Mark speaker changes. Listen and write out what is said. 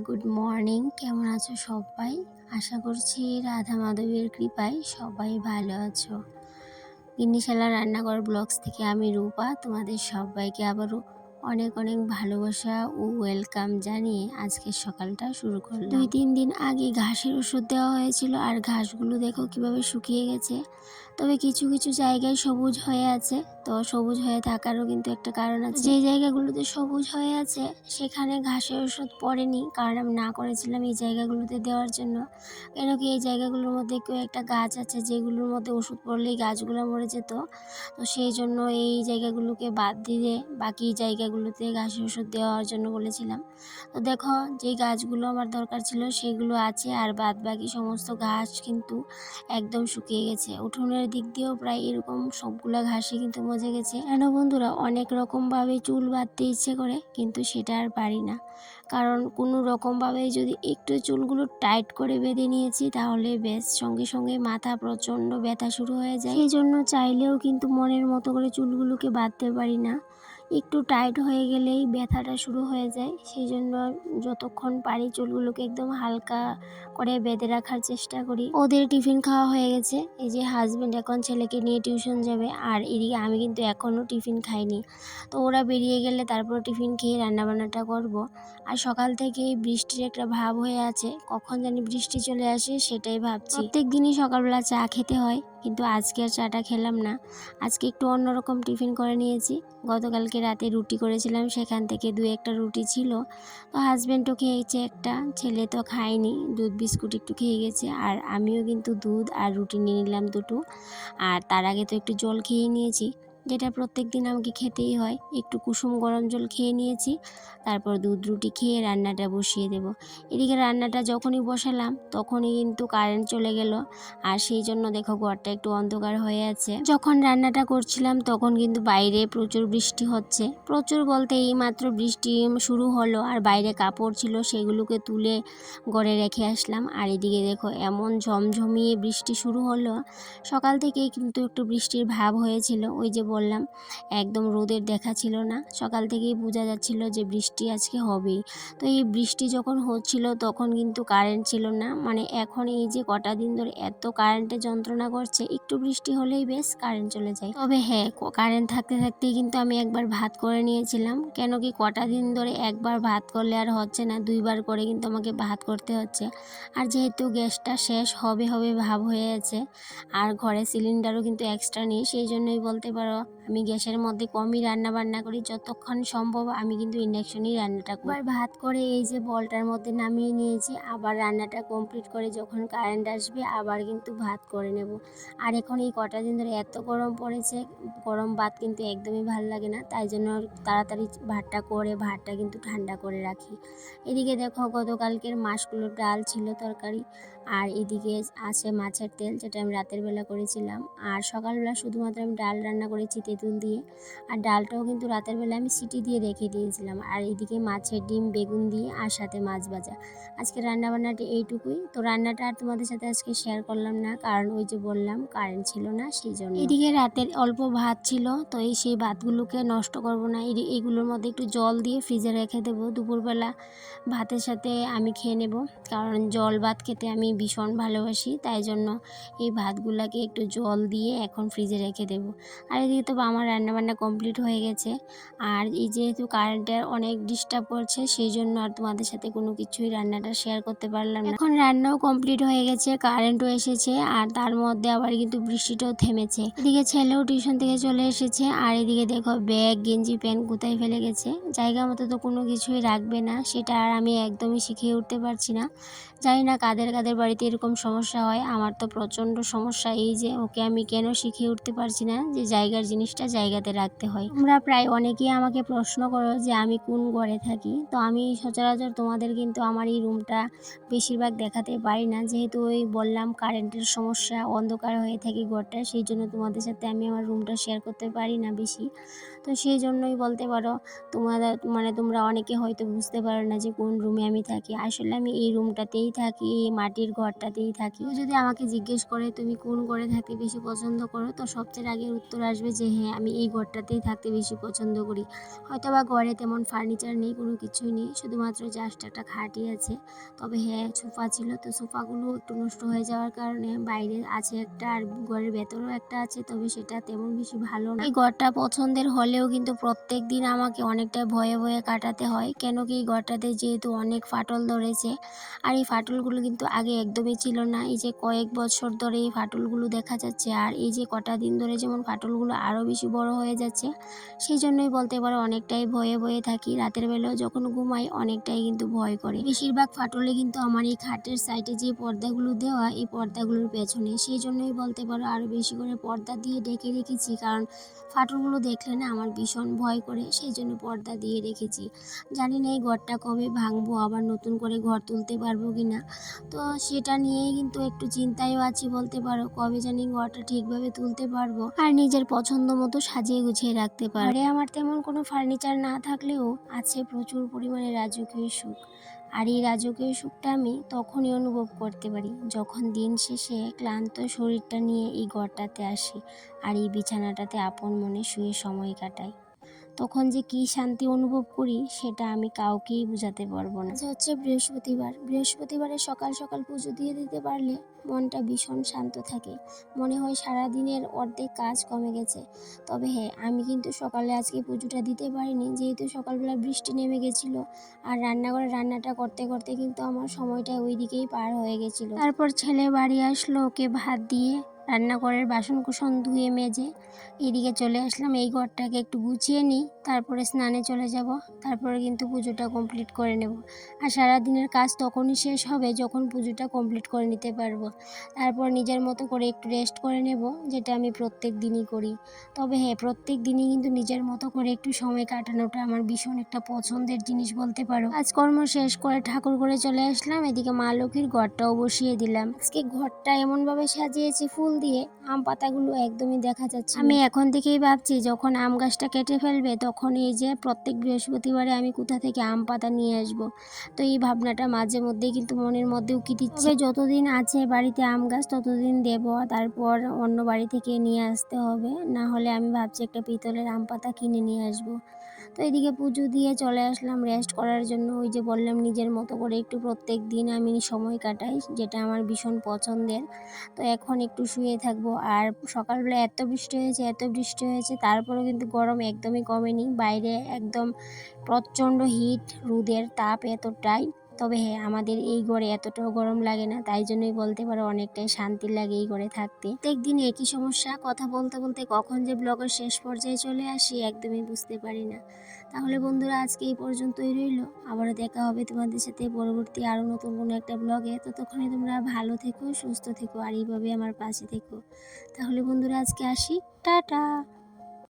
Speaker 1: Good morning. কেমন আছো সবাই? আশা করছি রাধা মাধবের কৃপায় সবাই ভালো আছো। গিন্নিশালা রান্নাঘর ব্লগস থেকে আমি রূপা তোমাদের সবাইকে আবারও অনেক অনেক ভালোবাসা ও ওয়েলকাম জানিয়ে আজকের সকালটা শুরু করলাম। 2-3 দিন আগে ঘাসের ওষুধ দেওয়া হয়েছিল আর ঘাসগুলো দেখো কিভাবে শুকিয়ে গেছে। তবে কিছু কিছু জায়গায় সবুজ হয়ে আছে। তো সবুজ হয়ে থাকারও কিন্তু একটা কারণ আছে। যে জায়গাগুলোতে সবুজ হয়ে আছে সেখানে ঘাসের ওষুধ পড়েনি, কারণ আমি না করেছিলাম এই জায়গাগুলোতে দেওয়ার জন্য। কেন কি এই জায়গাগুলোর মধ্যে কেউ একটা গাছ আছে যেগুলোর মধ্যে ওষুধ পড়লেই গাছগুলো মরে যেত। তো সেই জন্য এই জায়গাগুলোকে বাদ দিয়ে বাকি জায়গাগুলোতে ঘাসের ওষুধ দেওয়ার জন্য বলেছিলাম। তো দেখো যেই গাছগুলো আমার দরকার ছিল সেগুলো আছে, আর বাদ বাকি সমস্ত ঘাস কিন্তু একদম শুকিয়ে গেছে। উঠোনের দিক দিয়েও প্রায় এরকম সবগুলা ঘাসই কিন্তু মজে গেছে। কেন বন্ধুরা, অনেক রকমভাবে চুল বাঁধতে ইচ্ছে করে কিন্তু সেটা আর পারি না, কারণ কোনো রকমভাবে যদি একটু চুলগুলো টাইট করে বেঁধে নিয়েছি তাহলে বেশ সঙ্গে সঙ্গে মাথা প্রচণ্ড ব্যথা শুরু হয়ে যায়। সেই জন্য চাইলেও কিন্তু মনের মতো করে চুলগুলোকে বাঁধতে পারি না। একটু টাইট হয়ে গেলেই ব্যথাটা শুরু হয়ে যায়। সেই জন্য যতক্ষণ পারি চুলগুলোকে একদম হালকা করে বেঁধে রাখার চেষ্টা করি। ওদের টিফিন খাওয়া হয়ে গেছে। এই যে হাজবেন্ড এখন ছেলেকে নিয়ে টিউশন যাবে, আর এদিকে আমি কিন্তু এখনও টিফিন খাইনি। তো ওরা বেরিয়ে গেলে তারপর টিফিন খেয়ে রান্নাবান্নাটা করব। আর সকাল থেকেই বৃষ্টির একটা ভাব হয়ে আছে, কখন জানি বৃষ্টি চলে আসে সেটাই ভাবছি। প্রত্যেক দিনই সকালবেলা চা খেতে হয়, কিন্তু আজকে আর চাটা খেলাম না। আজকে একটু অন্যরকম টিফিন করে নিয়েছি। গতকালকে রাতে রুটি করেছিলাম, সেখান থেকে 2-1টা রুটি ছিল। তো হাজব্যান্ডও খেয়েছে একটা, ছেলে তো খায়নি, দুধ বিস্কুট একটু খেয়ে গেছে। আর আমিও কিন্তু দুধ আর রুটি নিয়ে নিলাম দুটো। আর তার আগে তো একটু জল খেয়ে নিয়েছি, যেটা প্রত্যেক দিন আমাকে খেতেই হয়। একটু কুসুম গরম জল খেয়ে নিয়েছি, তারপর দুধ রুটি খেয়ে রান্নাটা বসিয়ে দেব। এদিকে রান্নাটা যখনই বসালাম তখনই কিন্তু কারেন্ট চলে গেল, আর সেই জন্য দেখো ঘরটা একটু অন্ধকার হয়ে আছে। যখন রান্নাটা করছিলাম তখন কিন্তু বাইরে প্রচুর বৃষ্টি হচ্ছে। প্রচুর বলতে এই মাত্র বৃষ্টি শুরু হলো, আর বাইরে কাপড় ছিল সেগুলোকে তুলে ঘরে রেখে আসলাম। আর এদিকে দেখো এমন ঝমঝমিয়ে বৃষ্টি শুরু হলো। সকাল থেকেই কিন্তু একটু বৃষ্টির ভাব হয়েছিল, ওই যে বললাম একদম রোদের দেখা ছিল না। সকাল থেকেই বোঝা যাচ্ছিল যে বৃষ্টি আজকে হবেই। তো এই বৃষ্টি যখন হচ্ছিল তখন কিন্তু কারেন্ট ছিল না, মানে এখন এই যে কটা দিন ধরে এত কারেন্টের যন্ত্রণা করছে, একটু বৃষ্টি হলেই বেশ কারেন্ট চলে যায়। তবে হ্যাঁ, কারেন্ট থাকতে থাকতেই কিন্তু আমি একবার ভাত করে নিয়েছিলাম। কেন কি কটা দিন ধরে একবার ভাত করলে আর হচ্ছে না, 2বার করে কিন্তু আমাকে ভাত করতে হচ্ছে। আর যেহেতু গ্যাসটা শেষ হবে হবে ভাব হয়ে আছে, আর ঘরে সিলিন্ডারও কিন্তু এক্সট্রা নেই, সেই জন্যই বলতে পারো আমি গ্যাসের মধ্যে কমই রান্না বান্না করি। যতক্ষণ সম্ভব আমি কিন্তু ইন্ডাকশনেই রান্নাটা করি। আবার ভাত করে এই যে বলটার মধ্যে নামিয়ে নিয়েছি, আবার রান্নাটা কমপ্লিট করে যখন কারেন্ট আসবে আবার কিন্তু ভাত করে নেব। আর এখন এই কটা দিন ধরে এত গরম পড়েছে, গরম ভাত কিন্তু একদমই ভালো লাগে না, তাই জন্য তাড়াতাড়ি ভাতটা কিন্তু ঠান্ডা করে রাখি। এদিকে দেখো গতকালকের মাছগুলোর ডাল ছিল তরকারি, আর এদিকে আছে মাছের তেল, যেটা আমি রাতের বেলা করেছিলাম। আর সকালবেলা শুধুমাত্র আমি ডাল রান্না করেছি তেঁতুল দিয়ে, আর ডালটাও কিন্তু রাতের বেলা আমি সিটি দিয়ে রেখে দিয়েছিলাম। আর এদিকে মাছের ডিম বেগুন দিয়ে আর সাথে মাছ ভাজা। আজকে রান্নাবান্নাটি এইটুকুই। তো রান্নাটা আর তোমাদের সাথে আজকে শেয়ার করলাম না, কারণ ওই যে বললাম কারেন্ট ছিল না, সেই জন্য। এদিকে রাতের অল্প ভাত ছিল, তো সেই ভাতগুলোকে নষ্ট করব না, এইগুলোর মধ্যে একটু জল দিয়ে ফ্রিজে রেখে দেবো। দুপুরবেলা ভাতের সাথে আমি খেয়ে নেব, কারণ জল ভাত খেতে আমি ভীষণ ভালোবাসি, তাই জন্য এই ভাতগুলোকে একটু জল দিয়ে এখন ফ্রিজে রেখে দেব। আর এদিকে তো আমার রান্নাবান্না কমপ্লিট হয়ে গেছে। আর এই যেহেতু কারেন্টের অনেক ডিস্টার্ব করছে, সেই জন্য আর তোমাদের সাথে কোনো কিছুই রান্নাটা শেয়ার করতে পারলাম না। এখন রান্নাও কমপ্লিট হয়ে গেছে, কারেন্টও এসেছে, আর তার মধ্যে আবার কিন্তু বৃষ্টিটাও থেমেছে। এদিকে ছেলেও টিউশন থেকে চলে এসেছে, আর এদিকে দেখো ব্যাগ গেঞ্জি প্যান্ট কোথায় ফেলে গেছে। জায়গা মতো তো কোনো কিছুই রাখবে না, সেটা আর আমি একদমই শিখিয়ে উঠতে পারছি না। জানি না কাদের কাদের বাড়িতে এরকম সমস্যা হয়, আমার তো প্রচণ্ড সমস্যা। এই যে ওকে আমি কেন শিখিয়ে উঠতে পারছি না যে জায়গার জিনিসটা জায়গাতে রাখতে হয়। তোমরা প্রায় অনেকেই আমাকে প্রশ্ন করো যে আমি কোন ঘরে থাকি। তো আমি সচরাচর তোমাদের কিন্তু আমার এই রুমটা বেশিরভাগ দেখাতে পারি না, যেহেতু ওই বললাম কারেন্টের সমস্যা, অন্ধকার হয়ে থাকি ঘরটা, সেই জন্য তোমাদের সাথে আমি আমার রুমটা শেয়ার করতে পারি না বেশি। তো সেই জন্যই বলতে পারো তোমরা অনেকে হয়তো বুঝতে পারো না যে কোন রুমে আমি থাকি। আসলে আমি এই রুমটাতেই থাকি, এই মাটির ঘরটাতেই থাকি। যদি আমাকে জিজ্ঞেস করে তুমি কোন ঘরে থাকতে বেশি পছন্দ করো, তো সবচেয়ে আগে উত্তর আসবে যে হ্যাঁ, আমি এই ঘরটাতেই থাকতে বেশি পছন্দ করি। হয়তোবা ঘরে তেমন ফার্নিচার নেই, কোনো কিছুই নেই, শুধুমাত্র জাস্ট একটা খাটই আছে। তবে হ্যাঁ, সোফা ছিল, তো সোফাগুলো একটু নষ্ট হয়ে যাওয়ার কারণে বাইরে আছে একটা আর ঘরের ভেতরেও একটা আছে, তবে সেটা তেমন বেশি ভালো না। এই ঘরটা পছন্দের হলেও কিন্তু প্রত্যেক দিন আমাকে অনেকটা ভয়ে ভয়ে কাটাতে হয়, কেন কি এই ঘরটাতে যেহেতু অনেক ফাটল ধরেছে। আর এই ফাটলগুলো কিন্তু আগে একদমই ছিল না, এই যে কয়েক বছর ধরে এই ফাটলগুলো দেখা যাচ্ছে। আর এই যে কটা দিন ধরে যেমন ফাটলগুলো আরও বেশি বড় হয়ে যাচ্ছে, সেই জন্যই বলতে পারো অনেকটাই ভয়ে ভয়ে থাকি। রাতের বেলাও যখন ঘুমাই অনেকটাই কিন্তু ভয় করে। বেশিরভাগ ফাটলে কিন্তু আমার এই খাটের সাইডে যে পর্দাগুলো দেওয়া, এই পর্দাগুলোর পেছনে, সেই জন্যই বলতে পারো আরও বেশি করে পর্দা দিয়ে ঢেকে রেখেছি, কারণ ফাটলগুলো দেখলে না আমার ভীষণ ভয় করে, সেই জন্য পর্দা দিয়ে রেখেছি। জানি না এই ঘরটা কবে ভাঙবো, আবার নতুন করে ঘর তুলতে পারবো কিনা, তো সেটা নিয়েই কিন্তু একটু চিন্তায়ও আছি বলতে পারো, কবে জানি ঘরটা ঠিকভাবে তুলতে পারবো আর নিজের পছন্দ মতো সাজিয়ে গুছিয়ে রাখতে পারবো। ঘরে আমার তেমন কোনো ফার্নিচার না থাকলেও আছে প্রচুর পরিমাণে রাজকীয় সুখ। আর এই রাজকীয় সুখটা আমি তখনই অনুভব করতে পারি যখন দিন শেষে ক্লান্ত শরীরটা নিয়ে এই ঘরটাতে আসি আর এই বিছানাটাতে আপন মনে শুয়ে সময় কাটাই। তখন যে কী শান্তি অনুভব করি সেটা আমি কাউকেই বোঝাতে পারবো না। আজ হচ্ছে বৃহস্পতিবার, বৃহস্পতিবারে সকাল সকাল পুজো দিয়ে দিতে পারলে মনটা ভীষণ শান্ত থাকে, মনে হয় সারাদিনের অর্ধেক কাজ কমে গেছে। তবে হ্যাঁ, আমি কিন্তু সকালে আজকে পুজোটা দিতে পারিনি, যেহেতু সকালবেলা বৃষ্টি নেমে গেছিলো। আর রান্নাঘরে রান্নাটা করতে করতে কিন্তু আমার সময়টা ওই দিকেই পার হয়ে গেছিলো। তারপর ছেলে বাড়ি আসলো, ওকে ভাত দিয়ে রান্নাঘরের বাসন কুসন ধুয়ে মেজে এদিকে চলে আসলাম। এই ঘরটাকে একটু গুছিয়ে নিই, তারপরে স্নানে চলে যাব, তারপরে কিন্তু পুজোটা কমপ্লিট করে নেব। আর সারাদিনের কাজ তখনই শেষ হবে যখন পুজোটা কমপ্লিট করে নিতে পারবো। তারপর নিজের মতো করে একটু রেস্ট করে নেব, যেটা আমি প্রত্যেক দিনই করি। তবে হ্যাঁ, প্রত্যেক দিনই কিন্তু নিজের মতো করে একটু সময় কাটানোটা আমার ভীষণ একটা পছন্দের জিনিস বলতে পারো। কাজকর্ম শেষ করে ঠাকুর ঘরে চলে আসলাম, এদিকে মা লক্ষ্মীর ঘরটাও বসিয়ে দিলাম। আজকে ঘরটা এমনভাবে সাজিয়েছি ফুল দিয়ে, আম পাতাগুলো একদমই দেখা যাচ্ছে। আমি এখন থেকেই ভাবছি যখন আম গাছটা কেটে ফেলবে তখন এই যে প্রত্যেক বৃহস্পতিবারে আমি কোথা থেকে আম পাতা নিয়ে আসব। তো এই ভাবনাটা মাঝে মধ্যেই কিন্তু মনের মধ্যে উকি দিচ্ছে। তবে যতদিন আছে বাড়িতে আম গাছ ততদিন দেব, তারপর অন্য বাড়ি থেকে নিয়ে আসতে হবে, না হলে আমি ভাবছি একটা পিতলের আম পাতা কিনে নিয়ে আসব। তো এদিকে পুজো দিয়ে চলে আসলাম রেস্ট করার জন্য। ওই যে বললাম নিজের মতো করে একটু প্রত্যেক দিন আমি সময় কাটাই, যেটা আমার ভীষণ পছন্দের। তো এখন একটু শুয়ে থাকবো। আর সকালবেলা এত বৃষ্টি হয়েছে, এত বৃষ্টি হয়েছে, তারপরেও কিন্তু গরম একদমই কমেনি। বাইরে একদম প্রচণ্ড হিট, রোদের তাপ এতটাই। তবে হ্যাঁ, আমাদের এই ঘরে এতটাও গরম লাগে না, তাই জন্যই বলতে পারো অনেকটাই শান্তি লাগে এই ঘরে থাকতে। প্রত্যেকদিন একই সমস্যা, কথা বলতে বলতে কখন যে ব্লগের শেষ পর্যায়ে চলে আসি একদমই বুঝতে পারি না। তাহলে বন্ধুরা, আজকে এই পর্যন্তই রইলো, আবারও দেখা হবে তোমাদের সাথে পরবর্তী আরও নতুন কোনো একটা ব্লগে। ততক্ষণে তোমরা ভালো থেকো, সুস্থ থেকো, আর এইভাবে আমার পাশে থেকো। তাহলে বন্ধুরা, আজকে আসি, টাটা।